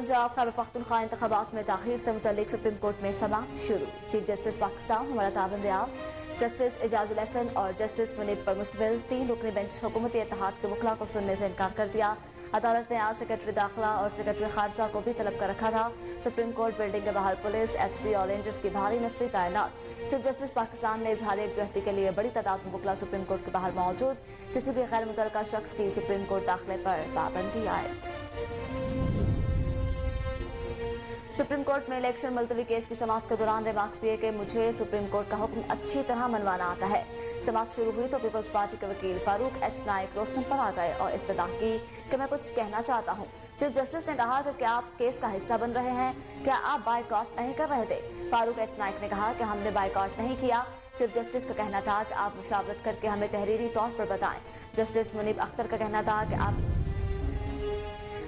पंजाब खैबर पख्तूनख्वा इंतखाबात में ताखीर से मुतल्लिक सुप्रीम कोर्ट में समाअत शुरू। चीफ जस्टिस पाकिस्तान हमारा ताबंदियाब जस्टिस एजाजुल एहसन और जस्टिस मुनीब पर मुश्तमिल 3 रुकनी बेंच हुकूमती इत्तेहाद के वकला को सुनने से इनकार कर दिया। अदालत ने आज सेक्रेटरी दाखिला और सेक्रेटरी खारजा को भी तलब कर रखा था। सुप्रीम कोर्ट बिल्डिंग के बाहर पुलिस, एफसी और रेंजर्स की भारी नफरी तैनात। चीफ जस्टिस पाकिस्तान ने इजहार यकजहती के लिए बड़ी तादाद में वकला सुप्रीम कोर्ट के बाहर मौजूद। किसी भी गैर मुतल्लका शख्स की सुप्रीम कोर्ट दाखिले पर पाबंदी आयद। सुप्रीम कोर्ट में इलेक्शन मुलतवी केस की समाअत के दौरान रिमार्क्स दिए कि मुझे सुप्रीम कोर्ट का हुक्म अच्छी तरह मनवाना आता है। समाअत शुरू हुई तो पीपल्स पार्टी के वकील फारूक एच नाइक रोस्टम पर आ गए और इस्तदा की कि मैं कुछ कहना चाहता हूँ। चीफ जस्टिस ने कहा कि क्या आप केस का हिस्सा बन रहे हैं? क्या आप बायकॉट नहीं कर रहे थे? फारूक एच नाइक ने कहा कि हमने बायकॉट नहीं किया। चीफ जस्टिस का कहना था कि आप मुशावरत करके हमें तहरीरी तौर पर बताएं। जस्टिस मुनीब अख्तर का कहना था कि आप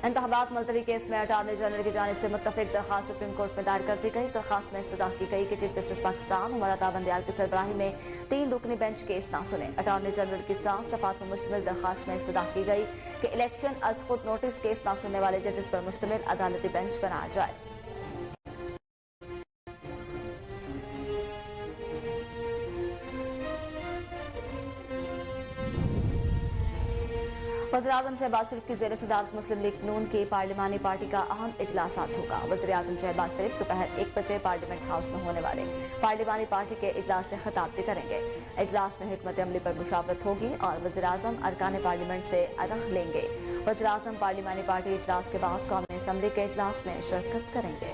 इंतखाबात मुलतवी केस में अटॉर्नी जनरल की जानिब से मुत्तफिक दरखास्त सुप्रीम कोर्ट में दायर कर दी गई। दरखास्त में इस्तदा की गई कि चीफ जस्टिस पाकिस्तान हमारा ताबंदियाल की सरबराही में 3 रुकनी बेंच केस ना सुने। अटॉर्नी जनरल की 7 सफ़ात में मुश्तमिल दरखास्त में इस्तदा की गई कि इलेक्शन अज खुद नोटिस केस ना सुनने वाले जजेस पर मुश्तमिल अदालती बेंच बनाया जाए। वज़ीर-ए-आज़म शहबाज शरीफ की ज़ेर सदारत मुस्लिम लीग नून की पार्लिमानी पार्टी का अहम इजलास आज होगा। वज़ीर-ए-आज़म शहबाज शरीफ दोपहर 1 बजे पार्लियामेंट हाउस में होने वाले पार्लिमानी पार्टी के इजलास से खिताब भी करेंगे। इजलास में हिकमत अमली पर मुशावरत होगी और वज़ीर-ए-आज़म अरकान पार्लियामेंट से अरग लेंगे। वज़ीर-ए-आज़म पार्लिमानी पार्टी इजलास के बाद कौमी असम्बली के इजलास में शिरकत करेंगे।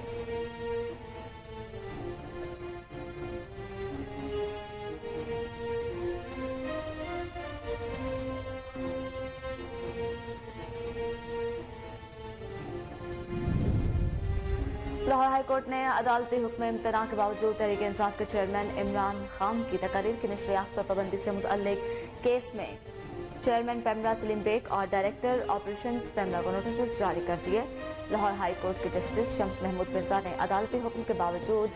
लाहौर हाई कोर्ट ने अदालती हुक्म इम्तना के बावजूद तहरीक इंसाफ के चेयरमैन इमरान खान की तकरीर की नशरियात पर पाबंदी से मुतल्लिक केस में चेयरमैन पेमरा सलीम बेग और डायरेक्टर ऑपरेशंस पेमरा को नोटिस जारी कर दिए। लाहौर हाई कोर्ट के जस्टिस शम्स महमूद मिर्जा ने अदालती हुक्म के बावजूद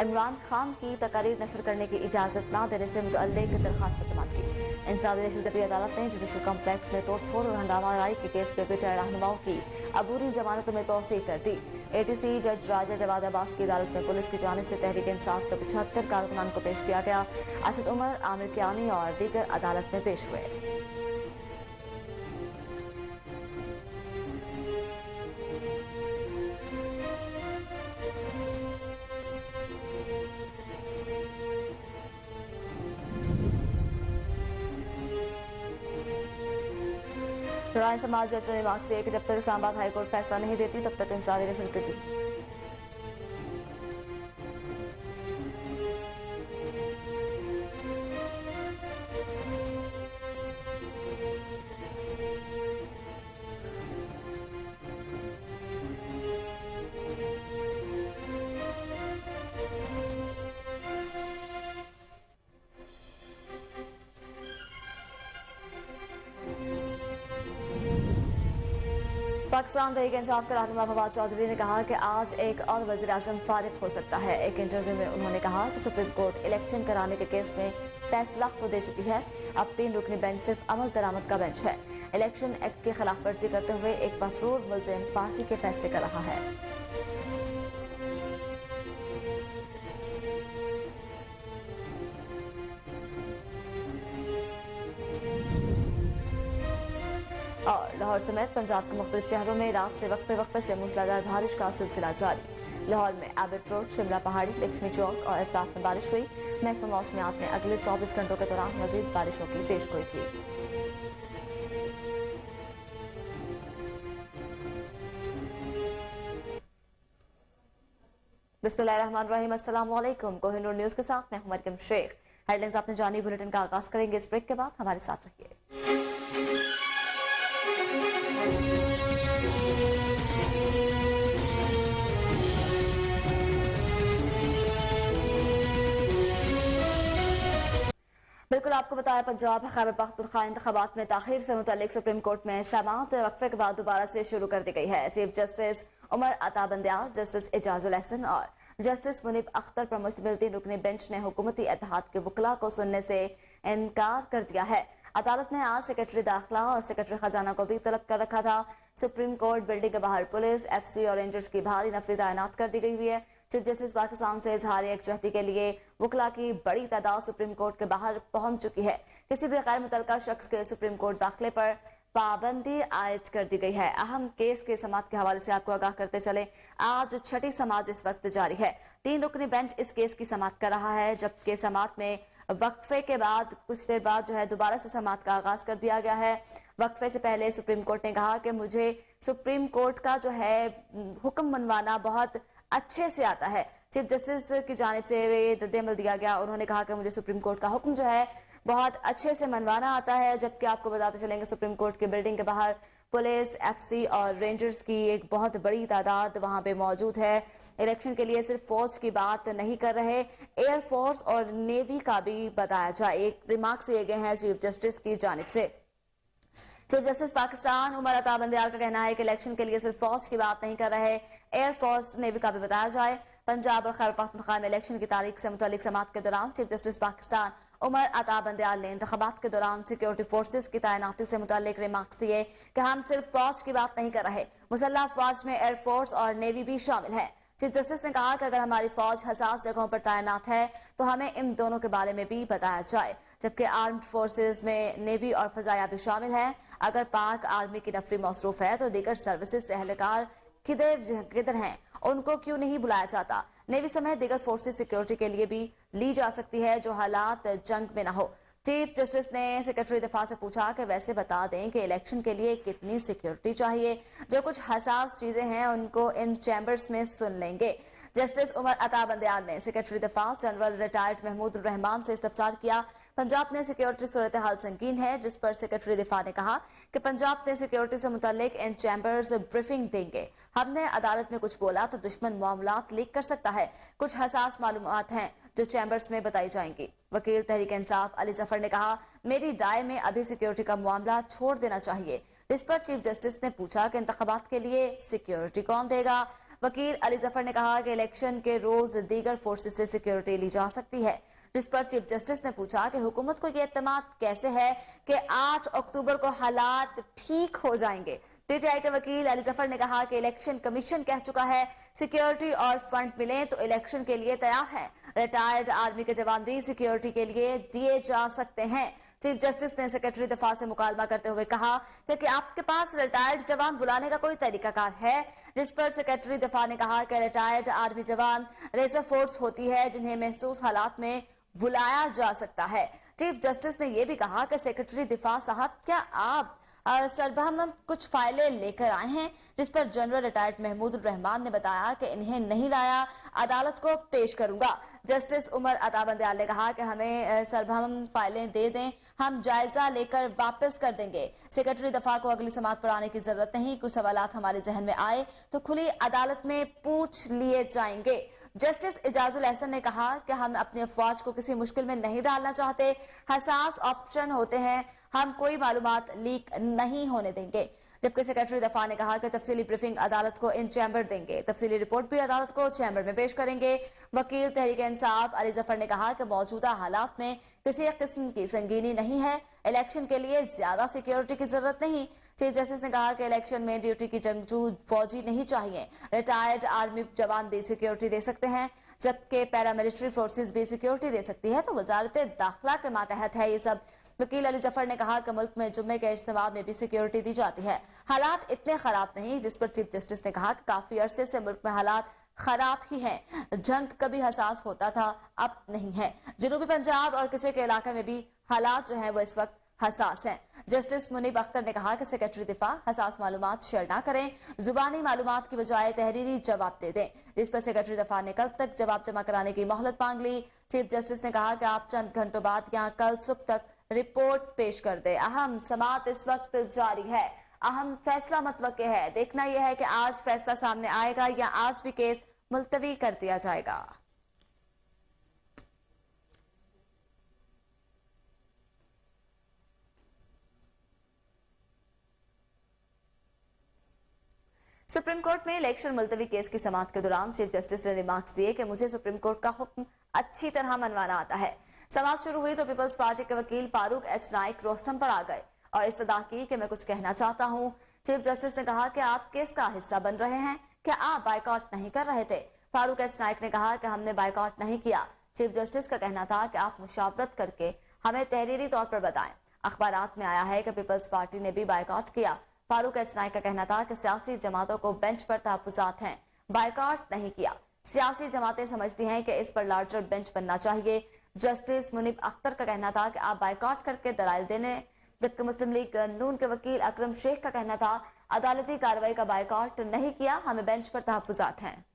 इमरान खान की तकरीर नशर करने की इजाज़त न देने से मुतल्लिक दरखास्त पर समाअत की। इंसदादी दहशतगर्दी अदालत ने जुडिशल कॉम्प्लेक्स में तोड़ फोड़ और हंगामा राई के केस में पिटे रहनुमाओं की अबूरी जमानतों में तोसी कर दी। ATC जज राजा जवाद अब्बास की अदालत में पुलिस की जानिब से तहरीक इंसाफ के 75 कारकुनान को पेश किया गया। असद उमर, आमिर कियानी और दीगर अदालत में पेश हुए। दौरान समाज जज ने रिमार्क्स दिए कि जब तक इस्लामाबाद हाई कोर्ट फैसला नहीं देती तब तक इंसादी ने शुरू कर दी। पाकिस्तान तहरीक इंसाफ के रहनुमा फवाद चौधरी ने कहा कि आज एक और वज़ीर-ए-आज़म फारिग हो सकता है। एक इंटरव्यू में उन्होंने कहा कि सुप्रीम कोर्ट इलेक्शन कराने के केस में फैसला तो दे चुकी है, अब 3 रुकनी बेंच सिर्फ अमल दरामद का बेंच है। इलेक्शन एक्ट की खिलाफ वर्जी करते हुए एक मफरूर मुलजिम पार्टी के फैसले कर रहा है। और लाहौर समेत पंजाब के मुख्तलिफ शहरों में रात से वक्फे से मूसलाधार बारिश का सिलसिला जारी। लाहौर में एबट रोड, शिमला पहाड़ी, लक्ष्मी चौक और अतराफ में बारिश हुई। महकमा मौसमियात ने अगले 24 घंटों के दौरान मजीद बारिशों की पेशगोई की। बिस्मिल्लाहिर्रहमानिर्रहीम, अस्सलाम वालेकुम। कोहिनूर न्यूज़ के साथ मैं हूं मरियम शेख। हेडलाइंस आपने जानी, बुलेटिन का आगाज करेंगे इस ब्रेक के बाद। हमारे साथ रहिए। बिल्कुल आपको बताया, पंजाब खैबर पख्तूनख्वा इंतखाबात में ताखीर से मुतल्लिक सुप्रीम कोर्ट में समाअत वक्फे के बाद दोबारा से शुरू कर दी गई है। Chief justice Umar Ata Bandial, justice Ejazul Ehsan और जस्टिस मुनीब अख्तर पर मुश्तमिल 3 रुकनी बेंच ने हुकूमती इत्तेहाद के वकला को सुनने से इनकार कर दिया है। अदालत ने आज सेक्रेटरी दाखिला और सेक्रेटरी खजाना को भी तलब कर रखा था। सुप्रीम कोर्ट बिल्डिंग के बाहर पुलिस, एफसी और रेंजर्स की भारी नफरी तैनात कर दी गई हुई है। चीफ जस्टिस पाकिस्तान से इजहार यकजहती के लिए वकला की बड़ी तादाद सुप्रीम कोर्ट के बाहर पहुंच चुकी है। किसी भी गैर मुतल्लका शख्स के सुप्रीम कोर्ट दाखिले पर पाबंदी आयद कर दी गई है। अहम केस के समाअत के हवाले से आपको आगाह करते चले, आज छठी समाअत इस वक्त जारी है। 3 रुकनी बेंच इस केस की समाअत कर रहा है, जबकि समाअत में वक्फे के बाद कुछ देर बाद जो है दोबारा से समाअत का आगाज कर दिया गया है। वक्फे से पहले सुप्रीम कोर्ट ने कहा कि मुझे सुप्रीम कोर्ट का जो है हुक्म मनवाना बहुत अच्छे से आता है। चीफ जस्टिस की जानिब से ये रद्द-ए-अमल दिया गया। उन्होंने कहा कि मुझे सुप्रीम कोर्ट का हुक्म जो है बहुत अच्छे से मनवाना आता है। जबकि आपको बताते चलेंगे सुप्रीम कोर्ट के बिल्डिंग के बाहर पुलिस, एफसी और रेंजर्स की एक बहुत बड़ी तादाद वहां पे मौजूद है। इलेक्शन के लिए सिर्फ फौज की बात नहीं कर रहे, एयरफोर्स और नेवी का भी बताया जाए। एक रिमार्क्स दिए गए हैं चीफ जस्टिस की जानिब से। चीफ जस्टिस पाकिस्तान उमर अता बंदयाल का कहना है कि इलेक्शन के लिए सिर्फ फौज की बात नहीं कर रहे, एयरफोर्स नेवी का भी बताया जाए। पंजाब और खैबर पख्तूनख्वा में इलेक्शन की तारीख से मुतालिक समाअत के दौरान चीफ जस्टिस पाकिस्तान उमर अता बंदयाल ने इंतखाबात के दौरान सिक्योरिटी फोर्सेस की तैनाती से मुतालिक रिमार्क्स दिए कि हम सिर्फ फौज की बात नहीं कर रहे, मुसल्लह फौज में एयरफोर्स और नेवी भी शामिल है। चीफ जस्टिस ने कहा कि अगर हमारी फौज हसास जगहों पर तैनात है तो हमें इन दोनों के बारे में भी बताया जाए। जबकि आर्म्ड फोर्सेस में नेवी और फजाया भी शामिल है। अगर पाक आर्मी की नफरी मसरूफ है तो दीगर सर्विसेज से एहलकार किधर हैं, उनको क्यों नहीं बुलाया जाता। नेवी समेत दीगर फोर्सेस सिक्योरिटी के लिए भी ली जा सकती है जो हालात जंग में न हो। चीफ जस्टिस ने सेक्रेटरी दिफा से पूछा कि वैसे बता दें कि इलेक्शन के लिए कितनी सिक्योरिटी चाहिए, जो कुछ हसास चीजें हैं उनको इन चैम्बर्स में सुन लेंगे। जस्टिस उमर अता बंदयाल ने सेक्रेटरी दिफा जनरल रिटायर्ड महमूद रहमान से इस्तफसार किया। पंजाब में सिक्योरिटी सूरत हाल संगीन है, जिस पर सेक्रेटरी दिफा ने कहा कि पंजाब में सिक्योरिटी से मुतालिक इन चैम्बर्स ब्रीफिंग देंगे। हमने अदालत में कुछ बोला तो दुश्मन मामलात लीक कर सकता है। कुछ हसास मालूमात हैं जो चैम्बर्स में बताई जाएंगी। वकील तहरीक इंसाफ अली जफर ने कहा, मेरी राय में अभी सिक्योरिटी का मामला छोड़ देना चाहिए। इस पर चीफ जस्टिस ने पूछा कि इंतखाबात के लिए सिक्योरिटी कौन देगा। वकील अली जफर ने कहा कि इलेक्शन के रोज दीगर फोर्सेस से सिक्योरिटी ली जा सकती है। जिस पर चीफ जस्टिस ने पूछा कि हुकूमत को यह एतमाद कैसे है कि 8 अक्टूबर को हालात ठीक हो जाएंगे। पीटीआई के वकील अली जफर ने कहा कि इलेक्शन कमीशन कह चुका है सिक्योरिटी और फंड मिले तो इलेक्शन के लिए तैयार है। रिटायर्ड आर्मी के जवान भी सिक्योरिटी के लिए दिए जा सकते हैं। चीफ जस्टिस ने सेक्रेटरी दफा से मुकालमा करते हुए कहा कि आपके पास रिटायर्ड जवान बुलाने का कोई तरीकाकार है। जिस पर सेक्रेटरी दफा ने कहा कि रिटायर्ड आर्मी जवान रिजर्व फोर्स होती है जिन्हें महसूस हालात में बुलाया जा सकता है। चीफ जस्टिस ने यह भी कहा कि सेक्रेटरी दिफा साहब, क्या आप सरबराह कुछ फाइलें लेकर आए हैं, जिस पर जनरल रिटायर्ड महमूद रहमान ने बताया कि इन्हें नहीं लाया, अदालत को पेश करूंगा। जस्टिस उमर अता बंदयाल ने कहा कि हमें सरबराह फाइलें दे दें, हम जायजा लेकर वापस कर देंगे। सेक्रेटरी दफा को अगली समाअत पर आने की जरूरत नहीं, कुछ सवालात हमारे जहन में आए तो खुली अदालत में पूछ लिए जाएंगे। जस्टिस इजाजुल एहसन ने कहा कि हम अपनी अफवाज को किसी मुश्किल में नहीं डालना चाहते, हसास ऑप्शन होते हैं, हम कोई मालूमात लीक नहीं होने देंगे। जबकि सेक्रेटरी दफा ने कहा कि तफसीली ब्रीफिंग अदालत को इन चैम्बर देंगे, तफसीली रिपोर्ट भी अदालत को चैम्बर में पेश करेंगे। वकील तहरीक इंसाफ अली जफर ने कहा कि मौजूदा हालात में किसी किस्म की संगीनी नहीं है, इलेक्शन के लिए ज्यादा सिक्योरिटी की जरूरत नहीं। चीफ जस्टिस ने कहा कि इलेक्शन में ड्यूटी की जंगजू फौजी नहीं चाहिए, रिटायर्ड आर्मी जवान भी सिक्योरिटी दे सकते हैं, जबकि पैरामिलिट्री फोर्सेस भी सिक्योरिटी दे सकती है तो वजारत दाखिला के मातहत है ये सब। वकील अली जफर ने कहा कि मुल्क में जुम्मे के इज्तिमा में भी सिक्योरिटी दी जाती है, हालात इतने खराब नहीं। जिस पर चीफ जस्टिस ने कहा कि काफी अरसे से मुल्क में हालात खराब ही हैं, जंग कभी हसास होता था, अब नहीं है। जनूबी पंजाब और किसी के इलाके में भी हालात जो है वो इस वक्त हसास हैं। जस्टिस मुनीब अख्तर ने कहा कि सेक्रेटरी दिफा हसास मालूमात शेयर ना करें, जुबानी मालूमात की बजाय तहरीरी जवाब दे दें। जिस पर सेक्रेटरी दिफा ने कल तक जवाब जमा कराने की मोहलत मांग ली। चीफ जस्टिस ने कहा कि आप चंद घंटों बाद या कल सुबह तक रिपोर्ट पेश कर दे। अहम समाअत इस वक्त जारी है, अहम फैसला मतवक्के है। देखना यह है कि आज फैसला सामने आएगा या आज भी केस मुलतवी कर दिया जाएगा। सुप्रीम कोर्ट में इलेक्शन मुलतवी केस की समाअत के दौरान चीफ जस्टिस ने रिमार्क्स दिए कि मुझे सुप्रीम कोर्ट का हुक्म अच्छी तरह मनवाना आता है। समाज शुरू हुई तो पीपल्स पार्टी के वकील फारूक एच नाइक रोस्टम पर आ गए और इस्तदा की कि मैं कुछ कहना चाहता हूँ। चीफ जस्टिस ने कहा कि आप केस का हिस्सा बन रहे हैं, क्या आप बाइकआउट नहीं कर रहे थे? फारूक एच नाइक ने कहा कि हमने बाइकआउट नहीं किया। चीफ जस्टिस का कहना था कि आप मुशावरत करके हमें तहरीरी तौर पर बताएं। अखबारात में आया है कि पीपल्स पार्टी ने भी बाइकआउट किया। फारूक एच नाइक का कहना था कि सियासी जमातों को बेंच पर तहफुजात हैं, बाइकआउट नहीं किया। सियासी जमातें समझती हैं कि इस पर लार्जर बेंच बनना चाहिए। जस्टिस मुनीब अख्तर का कहना था कि आप बाइकआउट करके दलाइल देने, जबकि मुस्लिम लीग नून के वकील अकरम शेख का कहना था अदालती कार्रवाई का बाइकआउट नहीं किया, हमें बेंच पर तहफुजात हैं।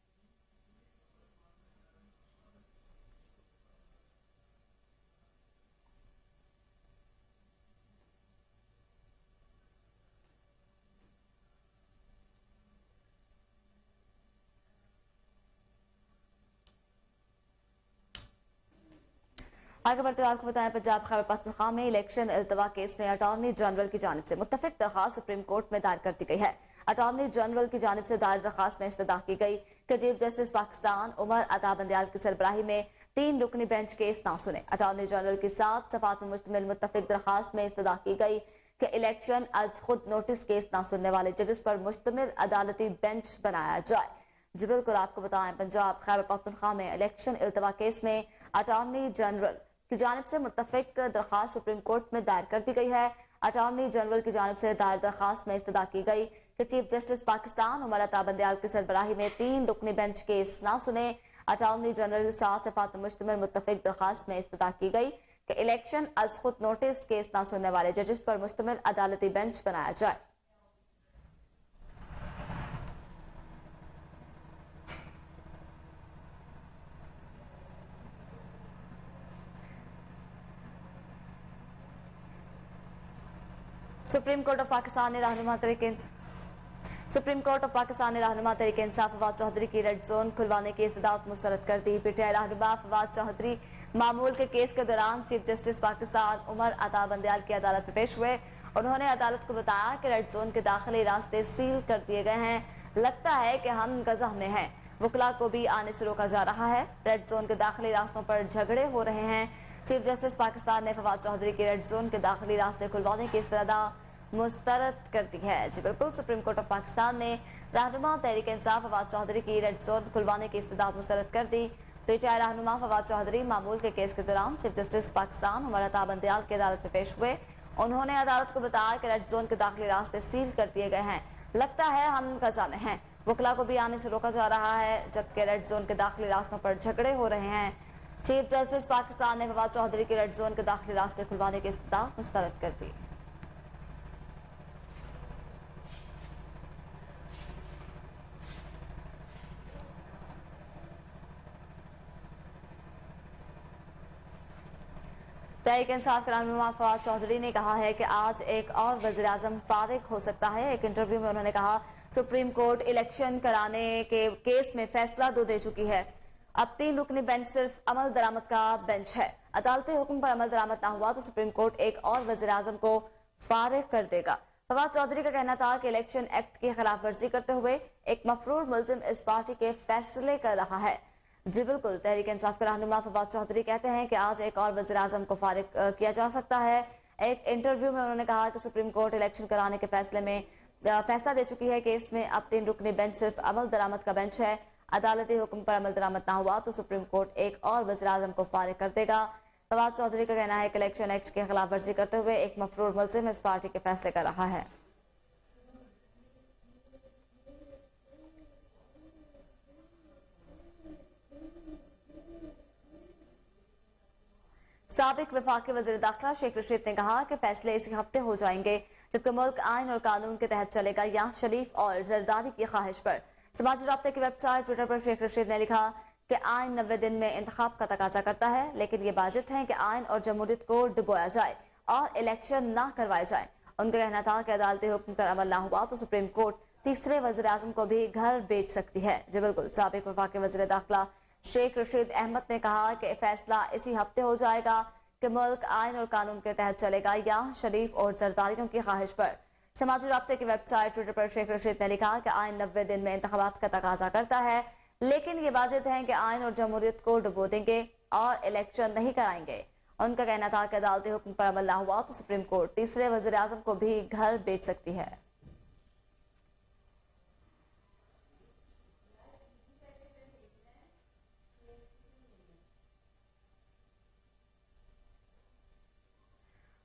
आगे बढ़ते हुए आपको बताएं, पंजाब खैबर पख्तूनख्वा में इलेक्शन इल्तवा केस में अटॉर्नी जनरल की जानिब से मुत्तफिक दरखास्त सुप्रीम कोर्ट में दायर कर दी गई है। अटॉर्नी जनरल की जानिब से दायर दरखास्त में इस्तदा की गई कि चीफ जस्टिस पाकिस्तान उमर अता बंदयाल की सरबराही में 3 रुकनी बेंच केस ना सुने। अटॉर्नी जनरल की 7 सफ़ात में मुश्तमिल मुत्तफिक दरखास्त में इस्तदा की गई कि इलेक्शन आज खुद नोटिस केस ना सुनने वाले जजेस पर मुश्तमिल अदालती बेंच बनाया जाए। जी बिल्कुल, आपको बताएं, पंजाब खैबर पख्तूनख्वा में इलेक्शन इल्तवा केस में अटॉर्नी जनरल की जानिब से मुत्तफिक दरखास्त सुप्रीम कोर्ट में दायर कर दी गई है। अटॉर्नी जनरल की जानिब से दायर दरखास्त में इस्तदा की गई कि चीफ जस्टिस पाकिस्तान उमर अता बंदयाल की सरबराही में 3 रुकनी बेंच केस ना सुने। अटॉर्नी जनरल की 7 सफ़ात मुश्तमिल मुत्तफिक दरखास्त में इस्तदा की गई कि इलेक्शन अज खुद नोटिस केस ना सुनने वाले जजेस पर मुश्तमिल अदालती बेंच बनाया जाए। सुप्रीम कोर्ट ऑफ पाकिस्तान ने रहनुमा तरीके इंसाफ फवाद चौधरी की रेड जोन खुलवाने की इस्तदात मुस्तरद कर दी। पीटीआई रहनुमा फवाद चौधरी मामूल के केस के दौरान चीफ जस्टिस पाकिस्तान उमर अता बंदयाल की अदालत में पेश हुए। उन्होंने अदालत को बताया कि रेड जोन के दाखिली रास्ते सील कर दिए गए हैं, लगता है कि हम गजह में हैं, वकला को भी आने से रोका जा रहा है, रेड जोन के दाखिली रास्तों पर झगड़े हो रहे हैं। चीफ जस्टिस पाकिस्तान ने फवाद चौधरी की रेड जोन के दाखिली रास्ते खुलवाने की इस्तदा मुस्तरद कर दी है। जी बिल्कुल, सुप्रीम कोर्ट ऑफ पाकिस्तान ने रहनुमा तहरीक इंसाफ फवाद चौधरी की रेड जोन खुलवाने की इस्तदा मुस्तरद कर दी। पीटीआई रहनुमा फवाद चौधरी मामूल के केस के दौरान चीफ जस्टिस पाकिस्तान उमर अता बंदयाल की अदालत में पेश हुए। उन्होंने अदालत को बताया कि रेड जोन के दाखिली रास्ते सील कर दिए गए हैं, लगता है हम गजा में हैं, वकला को भी आने से रोका जा रहा है, जबकि रेड जोन के दाखिली रास्तों पर झगड़े हो रहे हैं। चीफ जस्टिस पाकिस्तान ने फवाद चौधरी की रेड जोन के दाखिली रास्ते खुलवाने की इस्तदा मुस्तरद कर दी। तहरीक इंसाफ के रहनुमा फवाद चौधरी ने कहा है कि आज एक और वज़ीर आज़म फारिग हो सकता है। एक इंटरव्यू में उन्होंने कहा, सुप्रीम कोर्ट इलेक्शन कराने के केस में फैसला दे चुकी है, अब 3 रुकनी बेंच सिर्फ अमल दरामद का बेंच है। अदालती हुक्म पर अमल दरामद ना हुआ तो सुप्रीम कोर्ट एक और वज़ीर आज़म को फारिग कर देगा। फवाद चौधरी का कहना था कि इलेक्शन एक्ट की खिलाफ वर्जी करते हुए एक मफरूर मुलजिम इस पार्टी के फैसले कर रहा है। जी बिल्कुल, तहरीक इंसाफ के रहनुमा फवाद चौधरी कहते हैं कि आज एक और वज़ीर आज़म को फारिग किया जा सकता है। एक इंटरव्यू में उन्होंने कहा कि सुप्रीम कोर्ट इलेक्शन कराने के फैसले में फैसला दे चुकी है कि इसमें अब 3 रुकनी बेंच सिर्फ अमल दरामद का बेंच है। अदालती हुक्म पर अमल दरामद ना हुआ तो सुप्रीम कोर्ट एक और वज़ीर आज़म को फारिग कर देगा। फवाद चौधरी का कहना है कि इलेक्शन एक्ट की खिलाफ वर्जी करते हुए एक मफरूर मुलजिम इस पार्टी के फैसले कर रहा है। साबिक वफाकी वज़ीर दाखिला शेख रशीद ने कहा कि फैसले इसी हफ्ते हो जाएंगे, जबकि मुल्क आइन और कानून के तहत चलेगा या शरीफ और जरदारी की ख्वाहिश पर। समाजी राब्ते की वेबसाइट ट्विटर पर शेख रशीद ने लिखा कि आइन 90 दिन में इंतखाब का तकाजा करता है, लेकिन ये वाजिब है कि आइन और जमहूरियत को डुबोया जाए और इलेक्शन ना करवाए जाए। उनका कहना था कि अदालती हुक्म पर अमल ना हुआ तो सुप्रीम कोर्ट तीसरे वज़ीर आज़म को भी घर बेच सकती है। जी बिल्कुल, साबिक वफाकी वज़ीर दाखिला शेख रशीद अहमद ने कहा कि फैसला इसी हफ्ते हो जाएगा कि मुल्क आइन और कानून के तहत चलेगा या शरीफ और जरदारियों की ख्वाहिश पर। समाजी राब्ते की वेबसाइट ट्विटर पर शेख रशीद ने लिखा कि आइन 90 दिन में इंतखाबात का तकाजा करता है, लेकिन ये वाजिब है कि आइन और जमहूरियत को डुबो देंगे और इलेक्शन नहीं कराएंगे। उनका कहना था कि अदालती हुक्म पर अमल न हुआ तो सुप्रीम कोर्ट तीसरे वजीर आजम को भी घर बेच सकती है।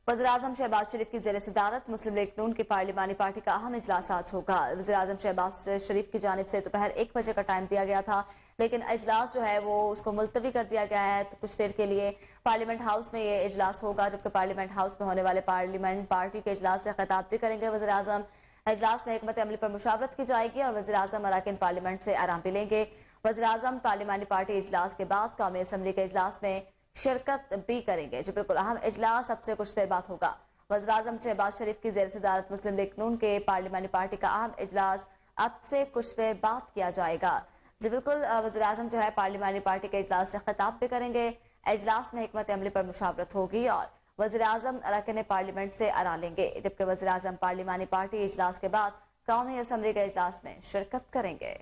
वज़ीर-ए-आज़म शहबाज शरीफ की ज़ेर सदारत मुस्लिम लीग नून की पार्लिमानी पार्टी का अहम इजलास आज होगा। वज़ीर-ए-आज़म शहबाज शरीफ की जानिब से दोपहर 1 बजे का टाइम दिया गया था, लेकिन इजलास जो है वो उसको मुलतवी कर दिया गया है। तो कुछ देर के लिए पार्लियामेंट हाउस में ये इजलास होगा, जबकि पार्लियामेंट हाउस में होने वाले पार्लियामेंट पार्टी के इजलास से खिताब भी करेंगे वज़ीर-ए-आज़म। इजलास में हिकमत अमली पर मुशावरत की जाएगी और वज़ीर-ए-आज़म अरकान पार्लियामेंट से आराम भी लेंगे। वज़ीर-ए-आज़म पार्लिमानी पार्टी इजलास के बाद कौमी असम्बली के इजलास में शिरकत भी करेंगे, जो बिल्कुल अहम इजलास अब से कुछ देर बाद होगा। वज़ीर-ए-आज़म शहबाज शरीफ की ज़ेर सदारत मुस्लिम लीग नून के पार्लिमानी पार्टी का अहम इजलास अब से कुछ देर बाद किया जाएगा। जी बिल्कुल, वज़ीर-ए-आज़म जो है पार्लिमानी पार्टी के इजलास से खिताब भी करेंगे। इजलास में हिकमत अमली पर मुशावरत होगी और वज़ीर-ए-आज़म अरकान पार्लियामेंट से आरा लेंगे, जबकि वज़ीर-ए-आज़म पार्लिमानी पार्टी इजलास के बाद कौमी असम्बली के इजलास में शिरकत करेंगे।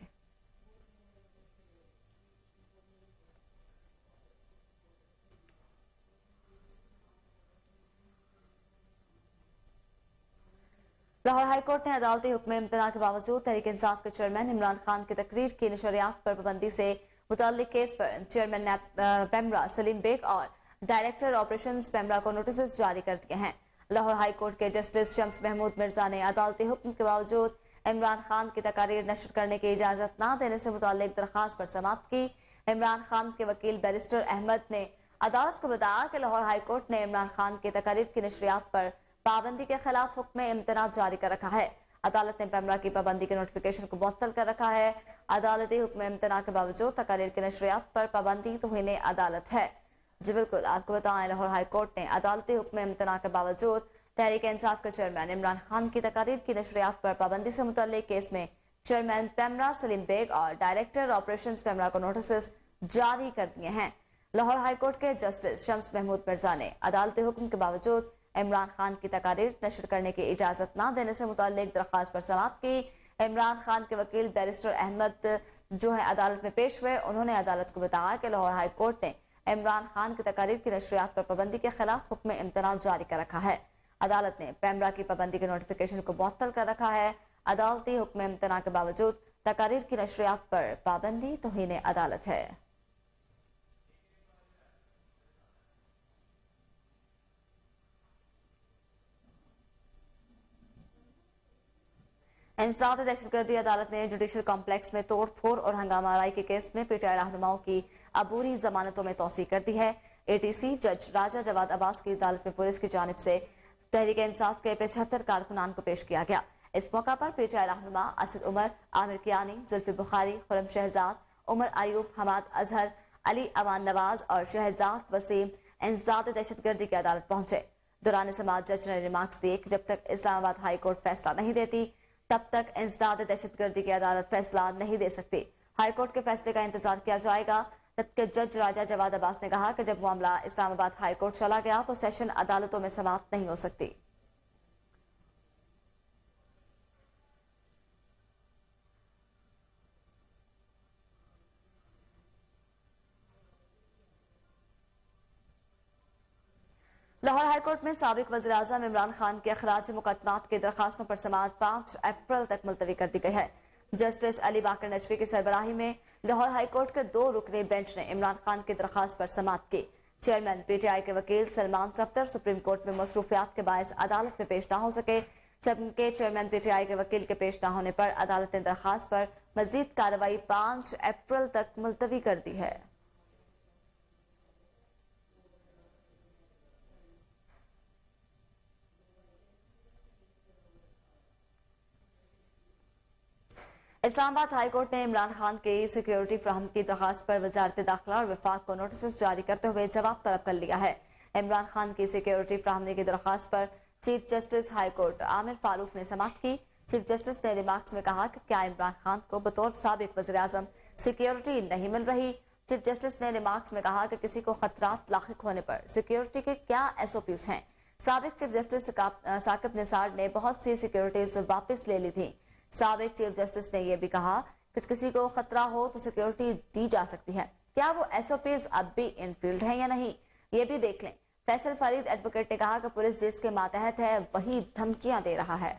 लाहौर हाईकोर्ट ने अदालती हुक्म इम्तना के बावजूद तहरीक इंसाफ के चेयरमैन इमरान खान की तकरीर की नशरियात पर पाबंदी से मुताल्लिक केस पर चेयरमैन पेमरा सलीम बेग और डायरेक्टर ऑपरेशंस पेमरा को नोटिस जारी कर दिए हैं। लाहौर हाईकोर्ट के जस्टिस शम्स महमूद मिर्जा ने अदालती हुक्म के बावजूद इमरान खान की तकारीर नशर करने की इजाजत न देने से मुताल्लिक दरखास्त पर समाअत की। इमरान खान के वकील बैरिस्टर अहमद ने अदालत को बताया कि लाहौर हाईकोर्ट ने इमरान खान की तकारीर की नशरियात पर पाबंदी के खिलाफ हुक्म इम्तना जारी कर रखा है। अदालत ने पेमरा की पाबंदी के नोटिफिकेशन को मुअत्तल कर रखा है। अदालती हुक्म इम्तना के बावजूद तकारीर की नशरियात पर पाबंदी तौहीन अदालत है। जी बिल्कुल, आपको बताएं लाहौर हाईकोर्ट ने अदालती हुक्म इम्तना के बावजूद तहरीक इंसाफ के चेयरमैन इमरान खान की तकारीर की नशरियात पर पाबंदी से मुतल्लिक केस में चेयरमैन पेमरा सलीम बेग और डायरेक्टर ऑपरेशंस पेमरा को नोटिस जारी कर दिए हैं। लाहौर हाईकोर्ट के जस्टिस शम्स महमूद मिर्जा ने अदालती हुक्म के बावजूद इमरान खान की तकारीर नशर करने की इजाजत न देने से मुताल्लिक दरख्वास्त पर समाअत की। इमरान खान के वकील बैरिस्टर अहमद जो है अदालत में पेश हुए। उन्होंने अदालत को बताया कि लाहौर हाई कोर्ट ने इमरान खान की तकारीर की नशरियात पर पाबंदी के खिलाफ हुक्म इम्तना जारी कर रखा है। अदालत ने पेमरा की पाबंदी के नोटिफिकेशन को मुअत्तल कर रखा है। अदालती हुक्म इम्तना के बावजूद तकारीर की नशरियात पर पाबंदी तौहीन अदालत है। इंसदाद दहशतगर्दी अदालत ने जुडिशल कॉम्प्लेक्स में तोड़ फोड़ और हंगामा आराई के केस में पीटीआई रहनुमाओं की अबूरी जमानतों में तोसी कर दी है। एटीसी जज राजा जवाद अब्बास की अदालत में पुलिस की जानिब से तहरीक इंसाफ के 75 कारकुनान को पेश किया गया। इस मौका पर पीटीआई रहनुमा असद उमर, आमिर कियानी, जुल्फी बुखारी, खुरम शहजाद, उमर अयूब, हमाद अजहर, अली अमान नवाज और शहजाद वसीम इंसदाद दहशतगर्दी की अदालत पहुंचे। दौरान समाज जज ने रिमार्क्स दिए कि जब तक इस्लामाबाद हाई कोर्ट फैसला नहीं देती तब तक इंसदाद दहशतगर्दी की अदालत फैसला नहीं दे सकती। हाईकोर्ट के फैसले का इंतजार किया जाएगा। जबकि जज राजा जवाद अब्बास ने कहा कि जब मामला इस्लामाबाद हाईकोर्ट चला गया तो सेशन अदालतों में समाअत नहीं हो सकती। लाहौर हाईकोर्ट में साबिक वज़ीर आज़म इमरान खान के अखराज मुकदमात की दरखास्तों पर समाअत 5 अप्रैल तक मुलतवी कर दी गई है। जस्टिस अली बाकर नजवी की सरबराही में लाहौर हाईकोर्ट के 2 रुकनी बेंच ने इमरान खान की दरखास्त पर समाअत की। चेयरमैन पीटीआई के वकील सलमान सफ्तर सुप्रीम कोर्ट में मसरूफियात के बायस अदालत में पेश न हो सके, जबकि चेयरमैन पीटीआई के वकील के पेश न होने पर अदालत ने दरखास्त पर मजीद कार्रवाई 5 अप्रैल तक मुलतवी कर दी है। इस्लामाबाद हाई कोर्ट ने इमरान खान की सिक्योरिटी फ्राहम की दरखास्त पर वजारत दाखिला और वफाक को नोटिस जारी करते हुए जवाब तलब कर लिया है। इमरान खान की सिक्योरिटी फ्राहमी की दरखास्त पर chief justice high court Aamir Farooq ने समाअत की। चीफ जस्टिस ने रिमार्क्स में कहा कि क्या इमरान खान को बतौर साबिक वज़ीर आज़म सिक्योरिटी नहीं मिल रही। चीफ जस्टिस ने रिमार्क्स में कहा कि किसी को खतरात लाहिक होने पर सिक्योरिटी के क्या SOPs हैं। साबिक चीफ जस्टिस साकिब निसार ने बहुत सी सिक्योरिटीज वापस ले ली थी। साबिक चीफ जस्टिस ने यह भी कहा कि किसी को खतरा हो तो सिक्योरिटी दी जा सकती है। क्या वो SOPs अब भी इन फील्ड हैं या नहीं, ये भी देख लें। फैसल फरीद एडवोकेट ने कहा कि पुलिस जिसके मातहत है वही धमकियां दे रहा है।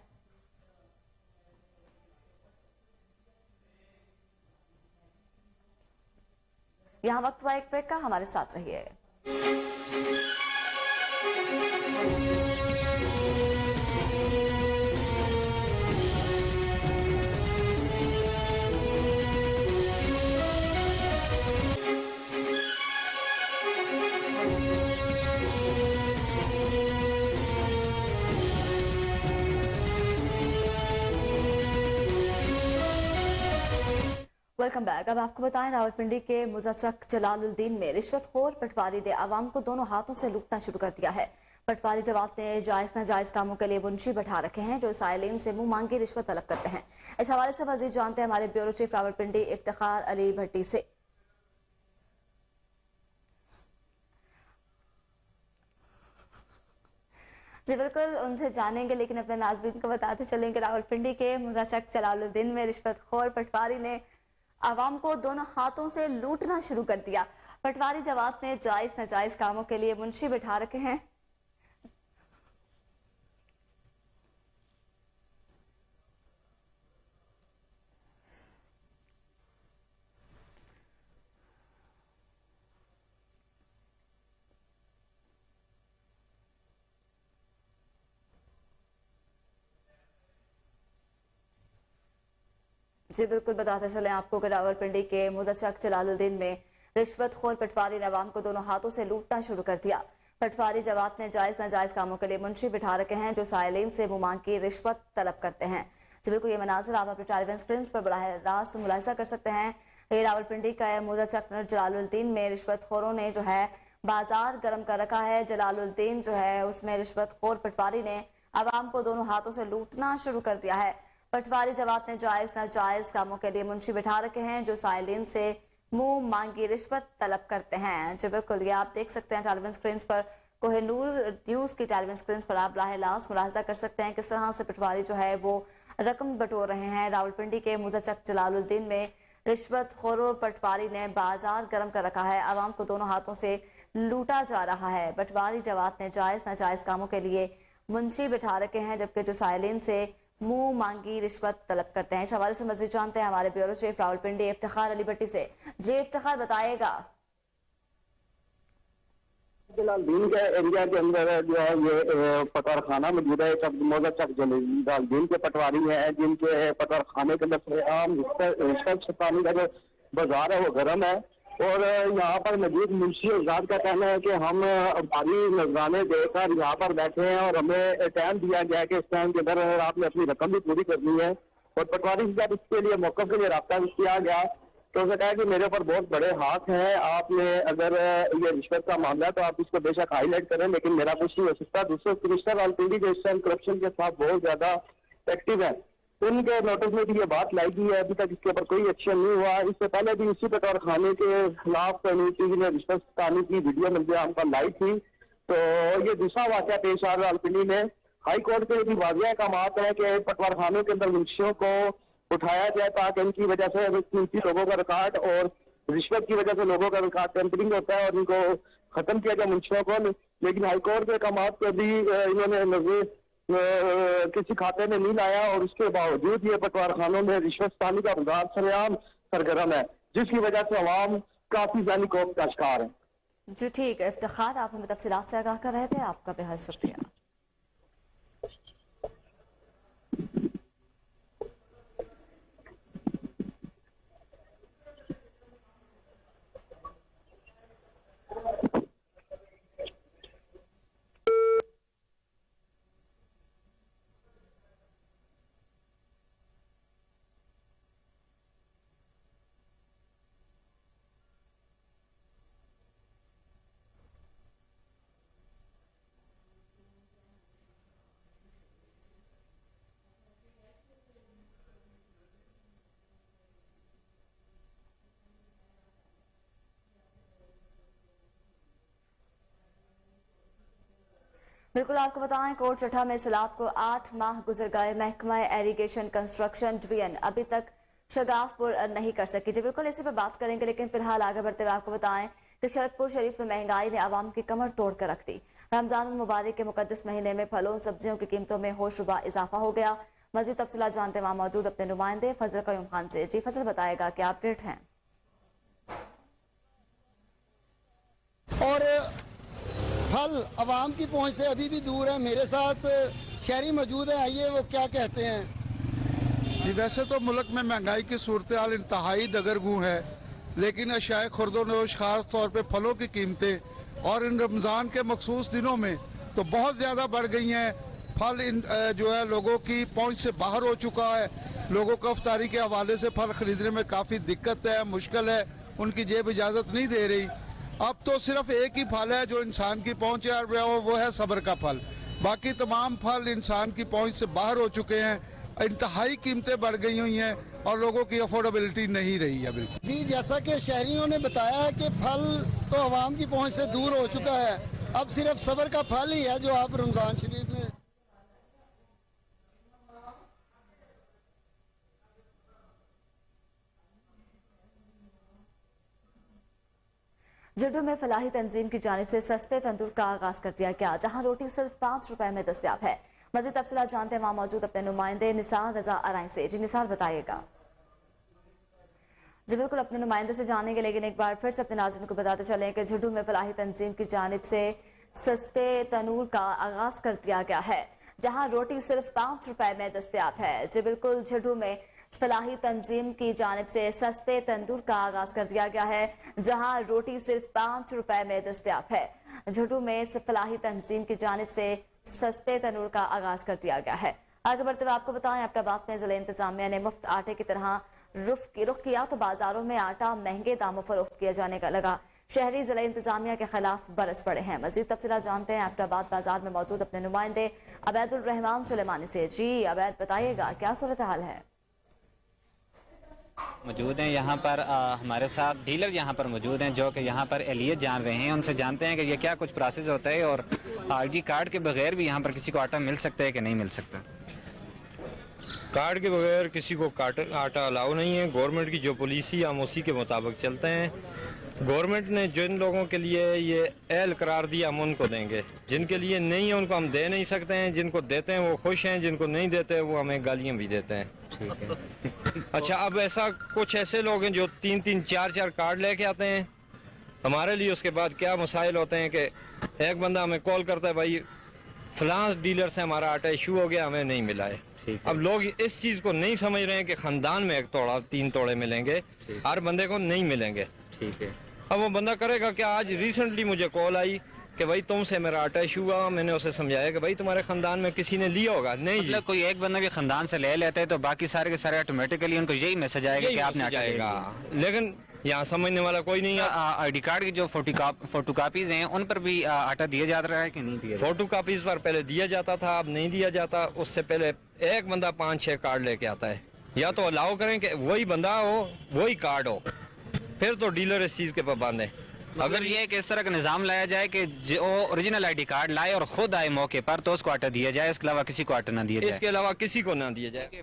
यहाँ वक्त हुआ एक ब्रेक का, हमारे साथ रहिए। Welcome back. अब आपको बताएं, रावलपिंडी के मुजच्चक जलालुद्दीन में रिश्वतखोर पटवारी ने आवाम को दोनों हाथों से लूटना शुरू कर दिया है। पटवारी जवाब ने जायज नाजायज कामों के लिए मुंशी बैठा रखे हैं जो साइलिन से मुंह मांगी रिश्वत तलब करते हैं। इस हवाले से मजीद जानते हैं हमारे ब्यूरो चीफ रावलपिंडी इफ्तिखार अली भट्टी से। जी बिल्कुल, उनसे जानेंगे, लेकिन अपने नाज़रीन को बताते चलेंगे रावलपिंडी के मुजच्चक जलालुद्दीन में रिश्वतखोर पटवारी ने आवाम को दोनों हाथों से लूटना शुरू कर दिया। पटवारी जवाब ने जायज नाजायज कामों के लिए मुंशी बिठा रखे हैं। जी बिल्कुल, बताते चले आपको कि रावलपिंडी के मुजच्चक जलालुद्दीन में रिश्वतखोर पटवारी ने आवाम को दोनों हाथों से लूटना शुरू कर दिया। पटवारी जवाब ने जायज नाजायज कामों के लिए मुंशी बिठा रखे हैं जो साइलिन से मुंह मांग की रिश्वत तलब करते हैं। जी बिल्कुल, ये मनाजर आप अपने टेलीविजन स्क्रीन पर बराह रास्त मुलाहिजा कर सकते हैं। ये रावलपिंडी का मुजच्चक जलालुद्दीन में रिश्वतखोरों ने जो है बाजार गर्म कर रखा है। जलालुद्दीन जो है उसमें रिश्वतखोर पटवारी ने आवाम को दोनों हाथों से लूटना शुरू कर दिया है। पटवारी जवाब ने जायज नाजायज कामों के लिए मुंशी बिठा रखे हैं जो साइलिन से मुंह मांगी रिश्वत तलब करते हैं। जी बिल्कुल, ये आप देख सकते हैं टेलीविजन स्क्रीन पर, कोहिनूर न्यूज की टेलीविजन स्क्रीन पर आप बराह रास्त मुलाहिजा कर सकते हैं किस तरह से पटवारी जो है वो रकम बटोर रहे हैं। रावलपिंडी के मुजच्चक जलालुद्दीन में रिश्वतखोर पटवारी ने बाजार गर्म कर रखा है। आवाम को दोनों हाथों से लूटा जा रहा है। पटवारी जवाब ने जायज नाजायज कामों के लिए मुंशी बिठा रखे हैं जबकि जो साइलिन से मुंह मांगी रिश्वत तलब करते हैं। इस हवाले से मजीद जानते हैं हमारे ब्यूरो चीफ रावलपिंडी इफ्तिखार अली भट्टी से। जी इफ्तिखार, बताइएगा। जलालुद्दीन के एरिया के अंदर जो है ये पटवार खाना मौजूद है। सब मुजच्चक जलालुद्दीन के पटवारी हैं जिनके पटवार खाने के अंदर आम रिश्वत छुपाने का जो बाजार है वो गर्म है। और यहाँ पर मौजूद मुंशी आजाद का कहना है कि हम भारी नजराने देकर यहाँ पर बैठे हैं और हमें टाइम दिया गया है कि इस टाइम के अंदर आपने अपनी रकम भी पूरी करनी है। और पटवारी से जब इसके लिए मौके के लिए रब्ता किया गया तो उसने कहा कि मेरे ऊपर बहुत बड़े हाथ हैं, आपने अगर ये रिश्वत का मामला है तो आप इसको बेशक हाईलाइट करें लेकिन मेरा कुछ नहीं हो सकता। दूसरे कमिश्नर रावलपिंडी जो इस टाइम करप्शन के साथ बहुत ज्यादा एक्टिव है, उनके नोटिस में भी ये बात लाई गई है, अभी तक इसके ऊपर कोई एक्शन नहीं हुआ। इससे पहले भी इसी पटवार खाने के खिलाफ कमेटी ने रिश्वत खाने की वीडियो मिल हम पर लाई थी। तो ये दूसरा वाक़या पेश आ रावलपिंडी में हाई कोर्ट के भी वाजिया अहकामात है कि पटवार खानों के अंदर मुंशियों को उठाया जाए ताकि इनकी वजह से कीमती लोगों का रिकॉर्ड और रिश्वत की वजह से लोगों का रिकॉर्ड टेम्परिंग होता है और इनको खत्म किया जाए मुंशियों को। लेकिन हाईकोर्ट के अहकामात को भी इन्होंने नजर किसी खाते में नहीं लाया और उसके बावजूद ये पटवार खानों में रिश्वतखानी का बाजार सरेआम सरगर्म है जिसकी वजह से अवाम काफी जानी कौम का शिकार है। जी ठीक है इफ्तिखार, आप हमें तफसीलात से आगाह कर रहे थे, आपका बेहद शुक्रिया। बिल्कुल, आपको बताएं कोट चट्ठा में सैलाब को 8 माह गुजर गए, महकमा एरीगेशन कंस्ट्रक्शन डिवीजन अभी तक शगाफ पुर नहीं कर सकी। जी बिल्कुल, इसी पर बात करेंगे लेकिन फिलहाल आगे बढ़ते हुए आपको बताएं कि शरदपुर शरीफ में महंगाई ने आवाम की कमर तोड़ कर रख दी। रमजान मुबारक के मुकद्दस महीने में फलों सब्जियों की कीमतों में होशरुबा इजाफा हो गया। मजीद तफसीलात जानते वहाँ मौजूद अपने नुमाइंदे फजल कयूम खान से। जी फजल, बताएगा क्या अपडेट है? और फल आवाम की पहुंच से अभी भी दूर है। मेरे साथ शहरी मौजूद है, आइए वो क्या कहते हैं। जी, वैसे तो मुल्क में महंगाई की सूरत हाल इंतहाई दगरगू है, लेकिन अशियाए खुर्दोनोश खास तौर पे फलों की कीमतें और इन रमज़ान के मखसूस दिनों में तो बहुत ज़्यादा बढ़ गई हैं। फल जो है लोगों की पहुंच से बाहर हो चुका है। लोगों को अफ्तारी के हवाले से फल ख़रीदने में काफ़ी दिक्कत है, मुश्किल है, उनकी जेब इजाज़त नहीं दे रही। अब तो सिर्फ एक ही फल है जो इंसान की पहुंच है, वो है सब्र का फल। बाकी तमाम फल इंसान की पहुंच से बाहर हो चुके हैं। इंतहाई कीमतें बढ़ गई हुई हैं और लोगों की अफोर्डेबिलिटी नहीं रही है बिल्कुल। जी, जैसा कि शहरियों ने बताया है कि फल तो आवाम की पहुंच से दूर हो चुका है। अब सिर्फ सब्र का फल ही है जो आप रमजान शरीफ में। झुड्डू में फलाही तंजीम की जानिब से सस्ते तंदूर का आगाज कर दिया गया, जहां रोटी सिर्फ 5 रुपए में दस्तयाब है। मजीद तफसीलात जानते हैं वहाँ मौजूद अपने नुमाइंदे निसार रजा अराई से। जी निसार, बताइएगा। जी बिल्कुल, अपने नुमाइंदे से जानेंगे, लेकिन एक बार फिर से अपने नाज़रीन को बताते चलें कि झुड्डू में फलाही तंजीम की जानिब से सस्ते तनूर का आगाज कर दिया गया है, जहाँ रोटी सिर्फ 5 रुपए में दस्तयाब है। जी बिल्कुल, झुड्डू में फलाही तंजीम की जानिब से सस्ते तंदूर का आगाज कर दिया गया है, जहां रोटी सिर्फ 5 रुपए में दस्तयाब है। झुड्डू में फलाही तंजीम की जानिब से सस्ते तनूर का आगाज कर दिया गया है। आगे बढ़ते हुए आपको बताएं, अब्टाबाद में जिला इंतजामिया ने मुफ्त आटे की तरह रुख किया तो बाजारों में आटा महंगे दामों फरोख्त किया जाने का लगा। शहरी जिला इंतजामिया के खिलाफ बरस पड़े हैं। मजीद तफसीलात जानते हैं अब्टाबाद बाजार में मौजूद अपने नुमाइंदे अबैदुल रहमान सुलेमानी से। जी अबैद, बताइएगा क्या सूरत हाल है? मौजूद हैं यहाँ पर हमारे साथ डीलर यहाँ पर मौजूद हैं जो कि यहाँ पर एलियत जान रहे हैं। उनसे जानते हैं कि ये क्या कुछ प्रोसेस होता है और आईडी कार्ड के बगैर भी यहाँ पर किसी को आटा मिल सकता है कि नहीं मिल सकता। कार्ड के बगैर किसी को आटा अलाउ नहीं है। गवर्नमेंट की जो पॉलिसी हम उसी के मुताबिक चलते हैं। गवर्नमेंट ने जिन लोगों के लिए ये एल करार दिया हम उनको देंगे, जिनके लिए नहीं है उनको हम दे नहीं सकते हैं। जिनको देते हैं वो खुश हैं, जिनको नहीं देते वो हमें गालियाँ भी देते हैं। ठीक है। अच्छा, अब ऐसा कुछ ऐसे लोग हैं जो 3-3 4-4 कार्ड लेके आते हैं हमारे लिए। उसके बाद क्या मसाइल होते हैं कि एक बंदा हमें कॉल करता है, भाई फलां डीलर से हमारा आटा इशू हो गया, हमें नहीं मिला है। अब लोग इस चीज़ को नहीं समझ रहे हैं कि खानदान में 1 तोड़ा 3 तोड़े मिलेंगे, हर बंदे को नहीं मिलेंगे। ठीक है। अब वो बंदा करेगा क्या? आज रिसेंटली मुझे कॉल आई कि भाई तुमसे मेरा आटा इशू हुआ। मैंने उसे समझाया कि भाई तुम्हारे खानदान में किसी ने लिया होगा। नहीं, मतलब कोई एक बंदा भी खानदान से ले लेता है तो बाकी सारे के सारे ऑटोमेटिकली उनको यही मैसेज आएगा कि आपने आटा जाएगा। लेकिन यहाँ समझने वाला कोई नहीं है। आईडी कार्ड की जो फोटो कापीज हैं उन पर भी आटा दिया जा रहा है कि नहीं दिया? फोटो कापीज पर पहले दिया जाता था, अब नहीं दिया जाता। उससे पहले एक बंदा 5-6 कार्ड लेके आता है। या तो अलाउ करें कि वही बंदा हो, वही कार्ड हो, फिर तो डीलर इस चीज के पाबंद है। अगर ये कि इस तरह का निजाम लाया जाए कि जो ओरिजिनल आईडी कार्ड लाए और खुद आए मौके पर तो उसको आटा दिया जाए, इसके अलावा किसी को आटा ना दिया जाए। इसके अलावा किसी को ना दिया जाए।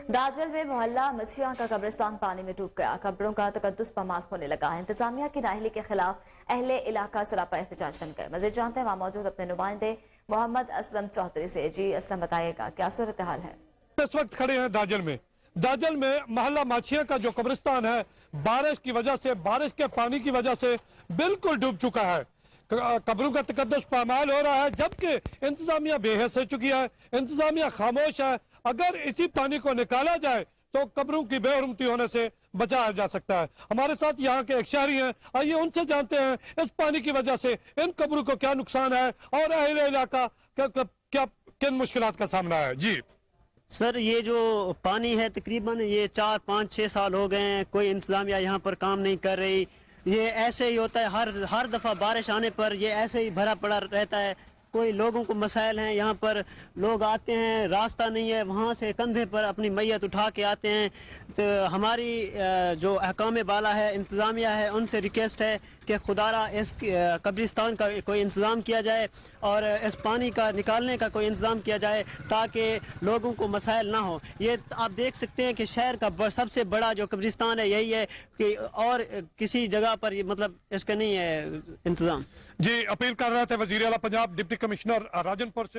दाजल में मोहल्ला मछिया का कब्रिस्तान पानी में डूब गया। कब्रों का तकद्दुस पामाल होने लगा। इंतजामिया की नाअहली के खिलाफ अहले इलाका सरापा एहतजाज बन गए। मज़ीद जानते हैं वहाँ मौजूद अपने नुमाइंदे मोहम्मद असलम चौधरी से। जी असलम, बताइएगा क्या सूरत हाल है? इस वक्त खड़े हैं दाजल में मोहल्ला माछिया का जो कब्रिस्तान है बारिश की वजह से, बारिश के पानी की वजह से बिल्कुल डूब चुका है। कब्रों का तकद्दुस पामाल हो रहा है, जबकि इंतजामिया बेहस हो चुकी है, इंतजामिया खामोश है। अगर इसी पानी को निकाला जाए तो कब्रों की बेहरमती होने से बचाया जा सकता है। हमारे साथ यहाँ के एक शहरी हैं, आइए उनसे जानते हैं इस पानी की वजह से इन कब्रों को क्या नुकसान है और अहले इलाका क्या किन मुश्किलात का सामना है। जी सर, ये जो पानी है तकरीबन ये 4-5-6 साल हो गए हैं, कोई इंतजामिया यहाँ पर काम नहीं कर रही। ये ऐसे ही होता है, हर दफ़ा बारिश आने पर ये ऐसे ही भरा पड़ा रहता है। کوئی لوگوں کو مسائل ہیں, یہاں پر لوگ آتے ہیں, راستہ نہیں ہے, وہاں سے کندھے پر اپنی میت اٹھا کے آتے ہیں. تو ہماری جو حکام بالا ہے, انتظامیہ ہے, ان سے ریکویسٹ ہے کہ خدارا اس قبرستان کا کوئی انتظام کیا جائے اور اس پانی کا نکالنے کا کوئی انتظام کیا جائے تاکہ لوگوں کو مسائل نہ ہو. یہ آپ دیکھ سکتے ہیں کہ شہر کا سب سے بڑا جو قبرستان ہے یہی ہے کہ اور کسی جگہ پر مطلب اس کا نہیں ہے انتظام. جی اپیل کر رہے تھے وزیر اعلیٰ پنجاب ڈپٹی کمشنر راجن پور سے.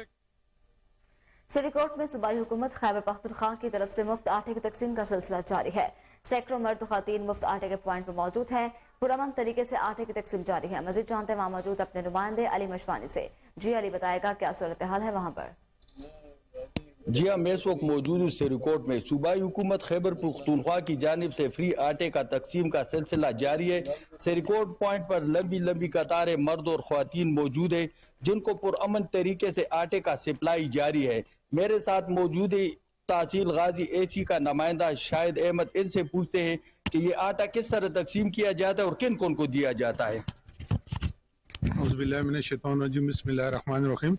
سری کوٹ میں صوبائی حکومت خیبر پختونخوا کی طرف سے مفت آٹے کی تقسیم کا سلسلہ جاری ہے. سینکڑوں مرد خواتین مفت آٹے کے پوائنٹ پر موجود ہیں. پرامن طریقے سے آٹے کی تقسیم جاری ہے. مزید جانتے ہیں وہاں موجود اپنے نمائندے علی مشوانی سے. جی علی بتائے گا کیا صورتحال ہے وہاں پر. جی ہاں, میں اس وقت موجود ہوں سری کوٹ میں. صوبائی حکومت خیبر پختونخوا کی جانب سے فری آٹے کا تقسیم کا سلسلہ جاری ہے. سری کوٹ پوائنٹ پر لمبی لمبی قطاریں مرد اور خواتین موجود ہیں جن کو پرامن طریقے سے آٹے کا سپلائی جاری ہے. میرے ساتھ موجود ہے تحصیل غازی اے سی کا نمائندہ شاہد احمد. ان سے پوچھتے ہیں کہ یہ آٹا کس طرح تقسیم کیا جاتا ہے اور کن کن کو دیا جاتا ہے. اعوذ باللہ من الشیطان الرجیم, بسم اللہ الرحمن الرحیم.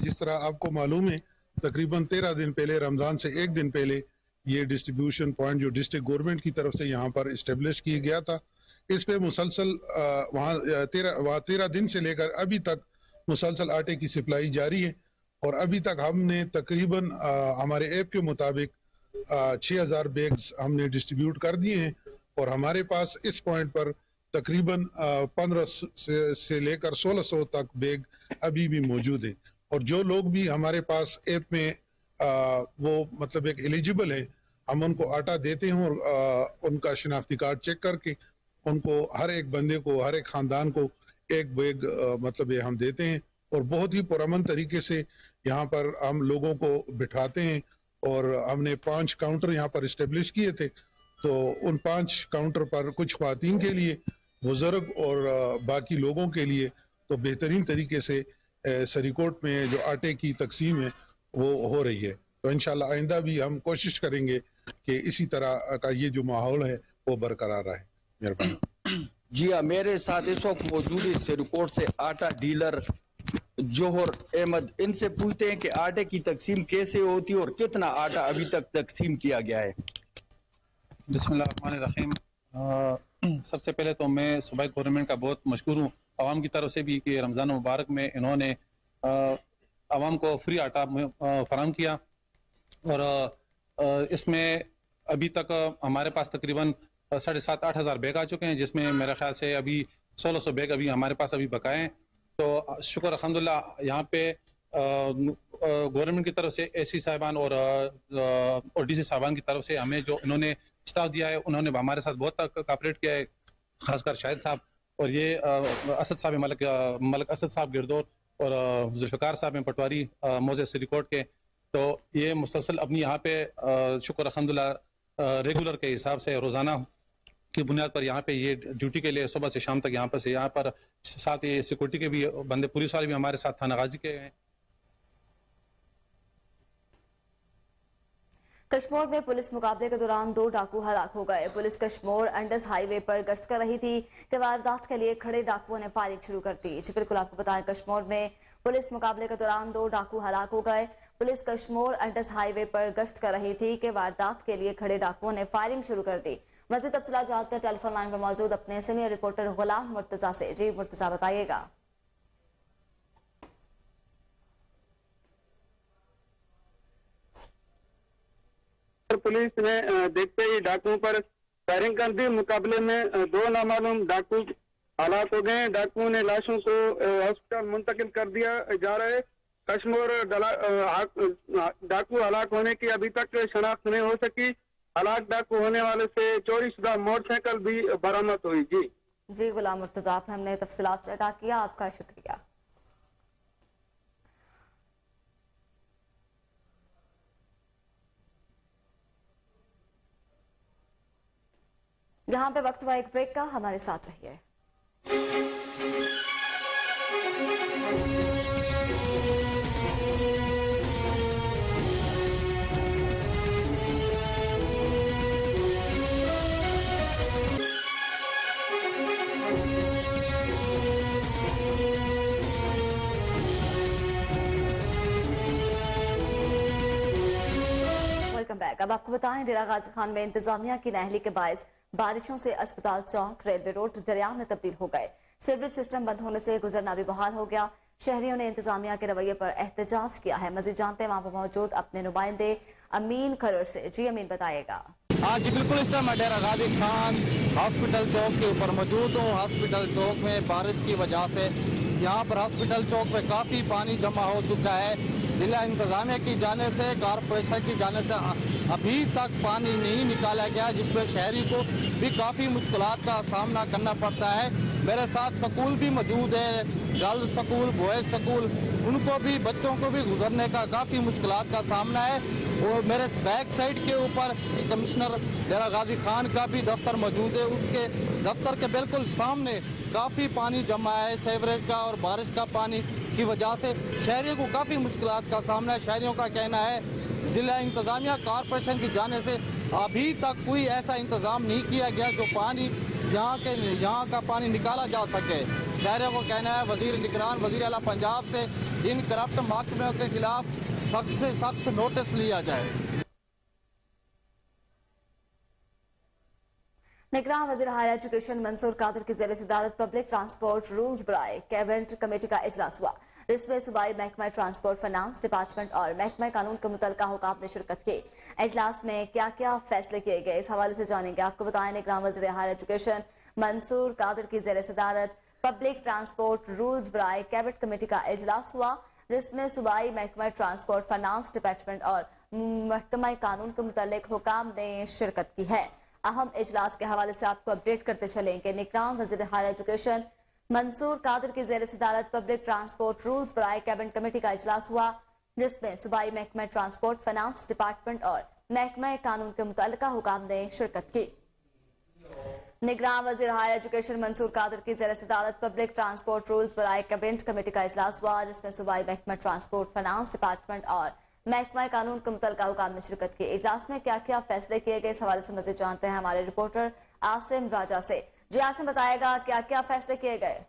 جس طرح آپ کو معلوم ہے تقریباً 13 دن پہلے, رمضان سے ایک دن پہلے, یہ ڈسٹریبیوشن پوائنٹ جو ڈسٹرکٹ گورنمنٹ کی طرف سے یہاں پر اسٹیبلش کیا گیا تھا, اس پہ مسلسل وہاں 13 دن سے لے کر ابھی تک مسلسل آٹے کی سپلائی جاری ہے. اور ابھی تک ہم نے تقریباً ہمارے ایپ کے مطابق 6000 بیگز ہم نے ڈسٹریبیوٹ کر دیے ہیں. اور ہمارے پاس اس پوائنٹ پر تقریباً 15 سے لے کر 1600 تک بیگ ابھی بھی موجود ہیں. اور جو لوگ بھی ہمارے پاس ایپ میں وہ مطلب ایک ایلیجیبل ہے, ہم ان کو آٹا دیتے ہیں اور ان کا شناختی کارڈ چیک کر کے ان کو ہر ایک بندے کو, ہر ایک خاندان کو ایک بیگ مطلب یہ ہم دیتے ہیں. اور بہت ہی پرامن طریقے سے یہاں پر ہم لوگوں کو بٹھاتے ہیں. اور ہم نے 5 کاؤنٹر یہاں پر اسٹیبلش کیے تھے, تو ان 5 کاؤنٹر پر کچھ خواتین کے لیے, بزرگ اور باقی لوگوں کے لیے تو بہترین طریقے سے سری کوٹ میں جو آٹے کی تقسیم ہے وہ ہو رہی ہے. تو انشاءاللہ آئندہ بھی ہم کوشش کریں گے کہ اسی طرح کا یہ جو ماحول ہے وہ برقرار رہے. مہربانی. جی ہاں, میرے ساتھ اس وقت موجود ہے سری کوٹ سے آٹا ڈیلر جوہر احمد. ان سے پوچھتے ہیں کہ آٹے کی تقسیم کیسے ہوتی ہے اور کتنا آٹا ابھی تک تقسیم کیا گیا ہے. بسم اللہ الرحمن الرحیم. سب سے پہلے تو میں صوبائی گورنمنٹ کا بہت مشکور ہوں, عوام کی طرف سے بھی, کہ رمضان مبارک میں انہوں نے عوام کو فری آٹا فراہم کیا. اور اس میں ابھی تک ہمارے پاس تقریباً 7,500-8 ہزار بیگ آ چکے ہیں, جس میں میرے خیال سے ابھی 1600 بیگ ابھی ہمارے پاس ابھی بقائے ہیں. تو شکر الحمدللہ یہاں پہ گورنمنٹ کی طرف سے اے سی صاحبان اور ڈی سی صاحبان کی طرف سے ہمیں جو انہوں نے اسٹاف دیا ہے, انہوں نے ہمارے ساتھ بہت کوآپریٹ کیا ہے, خاص کر شاہد صاحب اور یہ اسد صاحب ملک اسد صاحب گردور اور ذوالفقار صاحب ہیں پٹواری موزے سری کوٹ کے. تو یہ مسلسل اپنی یہاں پہ شکر الحمدللہ ریگولر کے حساب سے روزانہ کی بنیاد پر یہاں پہ یہ ڈیوٹی کے لیے صبح سے شام تک یہاں پر ساتھ یہ سیکورٹی کے بھی بندے پولیس والے بھی ہمارے ساتھ تھانہ غازی کے ہیں. کشمور میں پولیس مقابلے کے دوران 2 ڈاکو ہلاک ہو گئے. پولیس کشمور انڈس ہائی وے پر گشت کر رہی تھی کہ واردات کے لیے کھڑے ڈاکوؤں نے فائرنگ شروع کر دی. جی بالکل آپ کو بتائیں, کشمور میں پولیس مقابلے کے دوران 2 ڈاکو ہلاک ہو گئے. پولیس کشمور انڈس ہائی وے پر گشت کر رہی تھی کہ واردات کے لیے کھڑے ڈاکوؤں نے فائرنگ شروع کر دی. مزید تفصیلات جانتے ہیں ٹیلی فون لائن پر موجود اپنے سینئر رپورٹر غلام مرتضیٰ سے. جی مرتضیٰ بتائیے گا. پولیس نے دیکھتے ہی ڈاکوؤں پر فائرنگ کر دی. مقابلے میں 2 نامعلوم ڈاکو ہلاک ہو گئے. ڈاکوؤں نے لاشوں کو ہاسپٹل منتقل کر دیا جا رہا ہے. کشمور ڈاکو ہلاک ہونے کی ابھی تک شناخت نہیں ہو سکی. ہلاک ڈاکو ہونے والے سے چوری شدہ موٹر سائیکل بھی برآمد ہوئی. جی غلام مرتضیٰ, ہم نے تفصیلات سے آگاہ کیا, آپ کا شکریہ. یہاں پہ وقت ہوا ایک بریک کا, ہمارے ساتھ رہیے. अब आपको बताएं, डेरा गाजी खान में इंतजामिया की नाअहली के बायस बारिशों से अस्पताल चौक, रेलवे रोड दरिया में तब्दील हो गए। सीवरेज सिस्टम बंद होने से गुजरना भी बहाल हो गया। शहरियों ने इंतजामिया के रवैये पर एहतजाज किया है। मजीद जानते हैं वहां पर मौजूद अपने नुमाइंदे अमीन खरर से। जी अमीन, बताइएगा। हाँ जी बिल्कुल, इस टाइम मैं डेरा गाजी खान हॉस्पिटल चौक के ऊपर मौजूद हूँ। हॉस्पिटल चौक में बारिश की वजह से यहाँ पर हॉस्पिटल चौक में काफ़ी पानी जमा हो चुका है। जिला इंतजामिया की जानिब से, कारपोरेशन की जानिब से अभी तक पानी नहीं निकाला गया, जिसमें शहरी को भी काफ़ी मुश्किलात का सामना करना पड़ता है। मेरे साथ स्कूल भी मौजूद है, गर्ल्स स्कूल, बॉयज़ स्कूल, उनको भी, बच्चों को भी गुजरने का काफ़ी मुश्किलात का सामना है। और मेरे बैक साइड के ऊपर कमिश्नर डेरा गाजी खान का भी दफ्तर मौजूद है। उसके दफ्तर के बिल्कुल सामने काफ़ी पानी जमा है सीवरेज का और बारिश का पानी की वजह से शहरियों को काफ़ी मुश्किलात का सामना है। शहरियों का कहना है जिला इंतजामिया कारपोरेशन की जाने से अभी तक कोई ऐसा इंतज़ाम नहीं किया गया जो पानी यहाँ का पानी निकाला जा सके। शहरियों को कहना है वज़ीर निगरान, वज़ीर आला पंजाब से इन करप्ट महकमों के खिलाफ सख्त से सख्त नोटिस लिया जाए। निगरान वज़ीर हायर एजुकेशन मंसूर कादिर की ज़ेर सदारत पब्लिक ट्रांसपोर्ट रूल्स बराए कैबिनेट कमेटी का इजलास हुआ। जिसमें सूबाई महकमा ट्रांसपोर्ट, फाइनेंस डिपार्टमेंट और महकमा कानून के मुतल्लिका हुकाम ने शिरकत की। इजलास में क्या क्या फैसले किए गए, इस हवाले से जानेंगे। आपको बताएं, निगरान वज़ीर हायर एजुकेशन मंसूर कादिर की ज़ेर सदारत पब्लिक ट्रांसपोर्ट रूल्स बराए कैबिनेट कमेटी का इजलास हुआ, जिसमें सूबाई महकमा ट्रांसपोर्ट, फाइनेंस डिपार्टमेंट और महकमा कानून के मुतल्लिक हुकाम ने शिरकत की है। अहम इजलास के हवाले से आपको अपडेट करते चलेंगे। निगरान वज़ीर हायर एजुकेशन मंसूर कादिर की ज़ेर सदारत पब्लिक ट्रांसपोर्ट रूल्स बराए कैबिनेट कमेटी का इजलास हुआ, जिसमें सूबाई महकमा ट्रांसपोर्ट, फाइनेंस डिपार्टमेंट और महकमा कानून के मुतल्लिका हुकाम ने शिरकत की। निगरान वज़ीर हायर एजुकेशन मंसूर कादिर की ज़ेर सदारत पब्लिक ट्रांसपोर्ट रूल्स बराए कैबिनेट कमेटी का इजलास हुआ, जिसमें सूबाई महकमा ट्रांसपोर्ट, फाइनेंस डिपार्टमेंट और महकमा कानून के मुतल्लिका हुकाम ने शिरकत की। इजलास में क्या क्या फैसले किए गए, इस हवाले से मज़ीद जानते हैं हमारे रिपोर्टर आसिम राजा से। जी आसिम, बताएगा क्या क्या फैसले किए गए।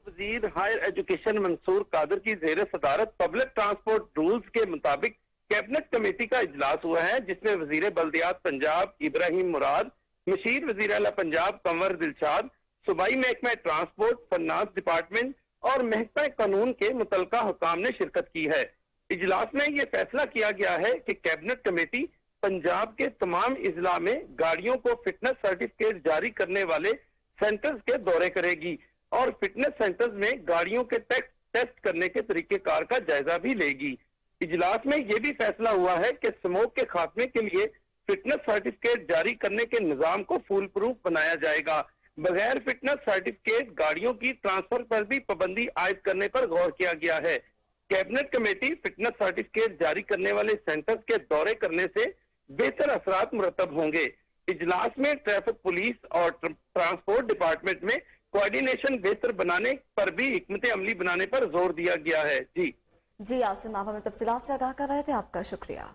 वज़ीर हायर एजुकेशन मंसूर कादिर की ज़ेर सदारत पब्लिक ट्रांसपोर्ट रूल्स के मुताबिक कैबिनेट कमेटी का इजलास हुआ है, जिसमें वज़ीर बल्दियात पंजाब इब्राहिम मुराद, मशीर वज़ीर आला पंजाब कंवर दिलशाद, सूबाई महकमा ट्रांसपोर्ट, फाइनेंस डिपार्टमेंट और महकमा कानून के मुतल्लिका हुकाम ने शिरकत की है। इजलास में यह फैसला किया गया है कि कैबिनेट कमेटी पंजाब के तमाम इजला में गाड़ियों को फिटनेस सर्टिफिकेट जारी करने वाले सेंटर्स के दौरे करेगी और फिटनेस सेंटर्स में गाड़ियों के टेस्ट करने के तरीकेकार का जायजा भी लेगी। इजलास में यह भी फैसला हुआ है कि स्मोक के खात्मे के लिए फिटनेस सर्टिफिकेट जारी करने के निजाम को फुल प्रूफ बनाया जाएगा। बगैर फिटनेस सर्टिफिकेट गाड़ियों की ट्रांसफर पर भी पाबंदी आयद करने पर गौर किया गया है। कैबिनेट कमेटी फिटनेस सर्टिफिकेट जारी करने वाले सेंटर्स के दौरे करने से बेहतर असरात मुरतब होंगे। इजलास में ट्रैफिक पुलिस और ट्रांसपोर्ट डिपार्टमेंट में कोऑर्डिनेशन बेहतर बनाने पर भी हिकमत अमली बनाने पर जोर दिया गया है। जी आसिम, आप हमें तफसीलात से आगाह कर रहे थे, आपका शुक्रिया।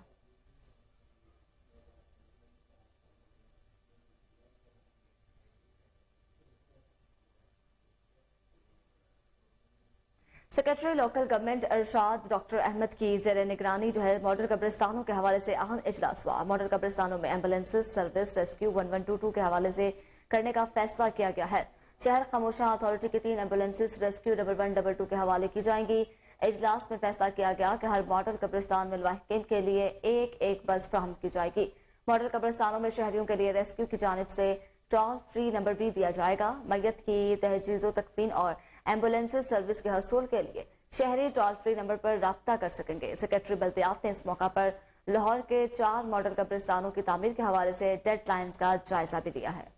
Secretary local government Arshad doctor Ahmad की ज़ेर निगरानी जो है मॉडल कब्रिस्तानों के हवाले से अहम इजलास हुआ। मॉडल कब्रिस्तानों में एम्बुलेंसेस सर्विस रेस्क्यू 1122 के हवाले से करने का फैसला किया गया है। शहर खामोशा अथॉरिटी की 3 एम्बुलेंसेस रेस्क्यू 1122 के हवाले की जाएंगी। इजलास में फैसला किया गया कि हर मॉडल कब्रिस्तान में मुलाहिकीन के लिए एक बस फराहम की जाएगी। मॉडल कब्रिस्तानों में शहरियों के लिए रेस्क्यू की जानिब से टोल फ्री नंबर भी दिया जाएगा। मैयत की तहजीज़ो तकफीन और एम्बुलेंसेस सर्विस के हसूल के लिए शहरी टोल फ्री नंबर पर राब्ता कर सकेंगे। सेक्रेटरी बल्दियात ने इस मौका पर लाहौर के 4 मॉडल कब्रिस्तानों की तामीर के हवाले से डेडलाइन का जायजा भी लिया है।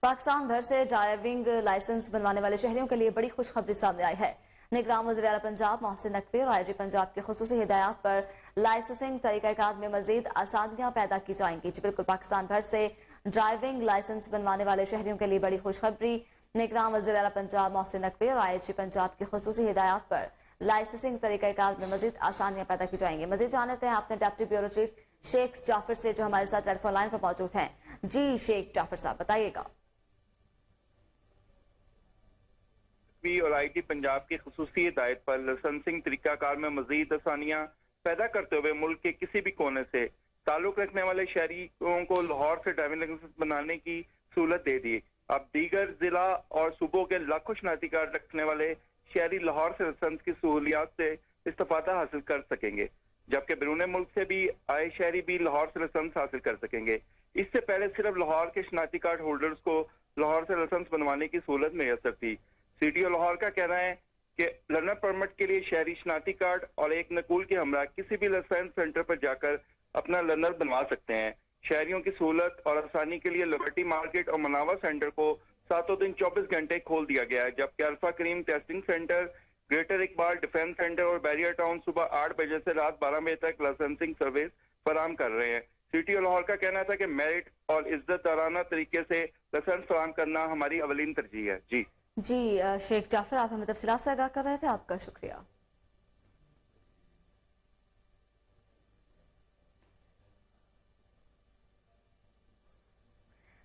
पाकिस्तान भर से ड्राइविंग लाइसेंस बनवाने वाले शहरियों के लिए बड़ी खुशखबरी सामने आई है। निगरान वज़ीर आला पंजाब मोहसिन नकवी और आईजी पंजाब की खुसूसी हिदायत पर लाइसेंसिंग तरीक़ाकार में मजीद आसानियां पैदा की जाएंगी। जी बिल्कुल, पाकिस्तान भर से ड्राइविंग लाइसेंस बनवाने वाले शहरियों के लिए बड़ी खुशखबरी। निगरान वज़ीर आला पंजाब मोहसिन नकवी और आईजी पंजाब की खुसूसी हिदायत पर लाइसेंसिंग तरीक़ाकार में मजीद आसानियां पैदा की जाएंगी। मजीद जानते हैं आपने deputy bureau chief Sheikh Jafar से, जो हमारे साथ टेलीफोन लाइन पर मौजूद हैं। जी शेख जाफर साहब, बताइएगा। और IT पंजाब की खुसूसी हिदायत पर लाइसेंसिंग तरीकाकार में मजीद आसानियां पैदा करते हुए मुल्क के किसी भी कोने से ताल्लुक रखने वाले शहरियों को लाहौर से ड्राइविंग लाइसेंस बनाने की सहूलत दे दी। अब दीगर जिला और सूबों के लाखों शनाख्ती कार्ड रखने वाले शहरी लाहौर से लाइसेंस की सहूलियात से इस्तेफादा हासिल कर सकेंगे, जबकि बैरून मुल्क से भी आए शहरी भी लाहौर से लाइसेंस हासिल कर सकेंगे। इससे पहले सिर्फ लाहौर के शनाख्ती कार्ड होल्डर्स को लाहौर से लाइसेंस बनवाने की सहूलत मैसर थी। CTO लाहौर का कहना है कि लर्नर परमिट के लिए शहरी शनाख्ती कार्ड और एक नकूल के हमरा किसी भी लाइसेंस सेंटर पर जाकर अपना लर्नर बनवा सकते हैं। शहरियों की सहूलत और आसानी के लिए लिबर्टी मार्केट और मनावा सेंटर को 7 दिन 24 घंटे खोल दिया गया है, जबकि alpha Karim testing centre, greater Iqbal defence centre और बैरियर टाउन सुबह 8 बजे से रात 12 बजे तक लाइसेंसिंग सर्विस फराम कर रहे हैं। CTO लाहौर का कहना था कि मेरिट और इज्जत दाराना तरीके से लाइसेंस फराम करना हमारी अवलीन तरजीह है। जी शेख जाफर, आप हमें तफसीलात से आगाह कर रहे थे, आपका शुक्रिया।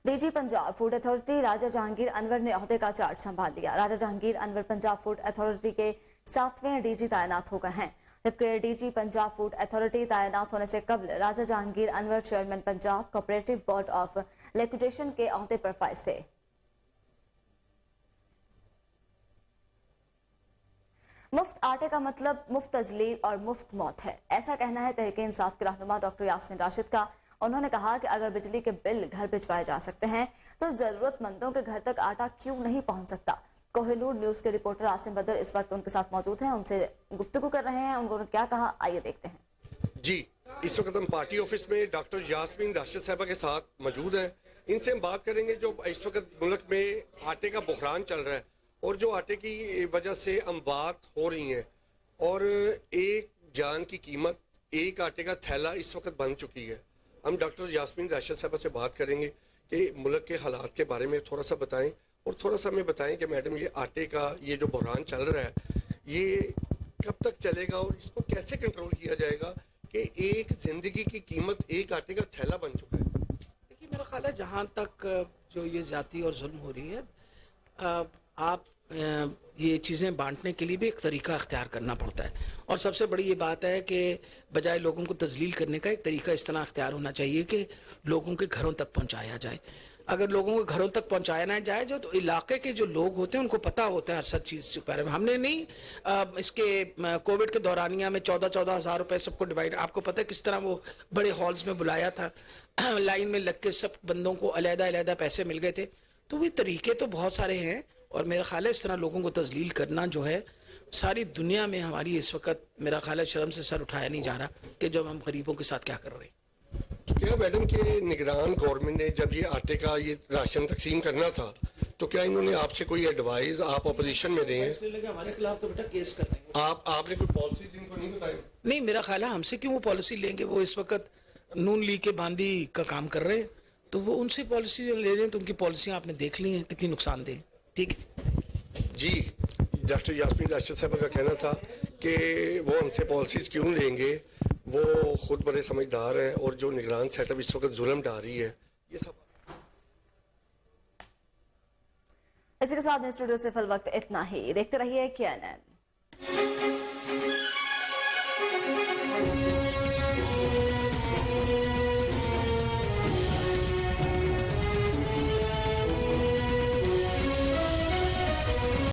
DG पंजाब फूड अथॉरिटी राजा जहांगीर अनवर ने ओहदे का चार्ज संभाल लिया। राजा जहांगीर अनवर पंजाब फूड अथॉरिटी के 7वें DG तैनात हो गए हैं, जबकि DG पंजाब फूड अथॉरिटी तैनात होने से कबल Raja Jahangir Anwar chairman Punjab cooperative board of liquidation के ओहदे पर फाइज थे। मुफ्त आटे का मतलब मुफ्त तजलील और मुफ्त मौत है, ऐसा कहना है तहरीक इंसाफ के रहनुमा डॉक्टर यास्मीन राशिद का। उन्होंने कहा कि अगर बिजली के बिल घर भिजवाए जा सकते हैं तो जरूरतमंदों के घर तक आटा क्यों नहीं पहुंच सकता। कोहिनूर न्यूज के रिपोर्टर आसिम बदर इस वक्त उनके साथ मौजूद हैं, उनसे गुफ्तगू कर रहे हैं। उन्होंने क्या कहा, आइए देखते हैं। जी, इस वक्त हम पार्टी ऑफिस में डॉक्टर यास्मीन राशिद साहबा के साथ मौजूद हैं। इनसे हम बात करेंगे जो इस वक्त मुल्क में आटे का बुहरान चल रहा है और जो आटे की वजह से अमवात हो रही हैं और एक जान की कीमत, एक आटे का थैला इस वक्त बन चुकी है। हम डॉक्टर यास्मीन राशिद साहबा से बात करेंगे कि मुल्क के हालात के बारे में थोड़ा सा बताएं और थोड़ा सा हमें बताएं कि मैडम ये आटे का ये जो बुहरान चल रहा है ये कब तक चलेगा और इसको कैसे कंट्रोल किया जाएगा कि एक ज़िंदगी की कीमत एक आटे का थैला बन चुका है। देखिए, मेरा ख्याल है जहाँ तक जो ये ज़्यादती और जुल्म हो रही है, आप ये चीज़ें बांटने के लिए भी एक तरीका अख्तियार करना पड़ता है। और सबसे बड़ी ये बात है कि बजाय लोगों को तजलील करने का एक तरीका इस तरह अख्तियार होना चाहिए कि लोगों के घरों तक पहुंचाया जाए। अगर लोगों के घरों तक पहुंचाया ना जाए जो तो इलाके के जो लोग होते हैं उनको पता होता है हर सब चीज़ के बारे में। हमने नहीं इसके कोविड के दौरानिया में 14-14 हज़ार रुपये सबको डिवाइड, आपको पता है किस तरह वो बड़े हॉल्स में बुलाया था, लाइन में लग के सब बंदों को अलग-अलग पैसे मिल गए थे। तो वो तरीके तो बहुत सारे हैं और मेरा ख्याल है इस तरह लोगों को तजलील करना जो है सारी दुनिया में हमारी इस वक्त मेरा ख्याल है शर्म से सर उठाया नहीं जा रहा कि जब हम गरीबों के साथ क्या कर रहे हैं। तो क्या मैडम के निगरान गवर्नमेंट ने जब ये आटे का ये राशन तकसीम करना था तो क्या इन्होंने आपसे कोई एडवाइस, आप अपोजिशन में रहे हैं, हमारे खिलाफ तो बेटा केस कर रहे हैं, आपने कोई पॉलिसीज इनको नहीं बताई? नहीं, मेरा ख्याल है हमसे क्यों वो पॉलिसी लेंगे, वो इस वक्त नून लीग के बांदी का काम कर रहे हैं तो वो उनसे पॉलिसी ले रहे हैं तो उनकी पॉलिसियाँ आपने देख ली हैं कितनी नुकसानदेह। ठीक है जी, डॉक्टर यास्मीन राशिद साहब का कहना था कि वो हमसे पॉलिसीज क्यों लेंगे, वो खुद बड़े समझदार हैं और जो निगरान सेटअप इस वक्त जुल्म ढा रही है ये सब। इसी के साथ स्टूडियो से फिल वक्त इतना ही। देखते रहिए KNN।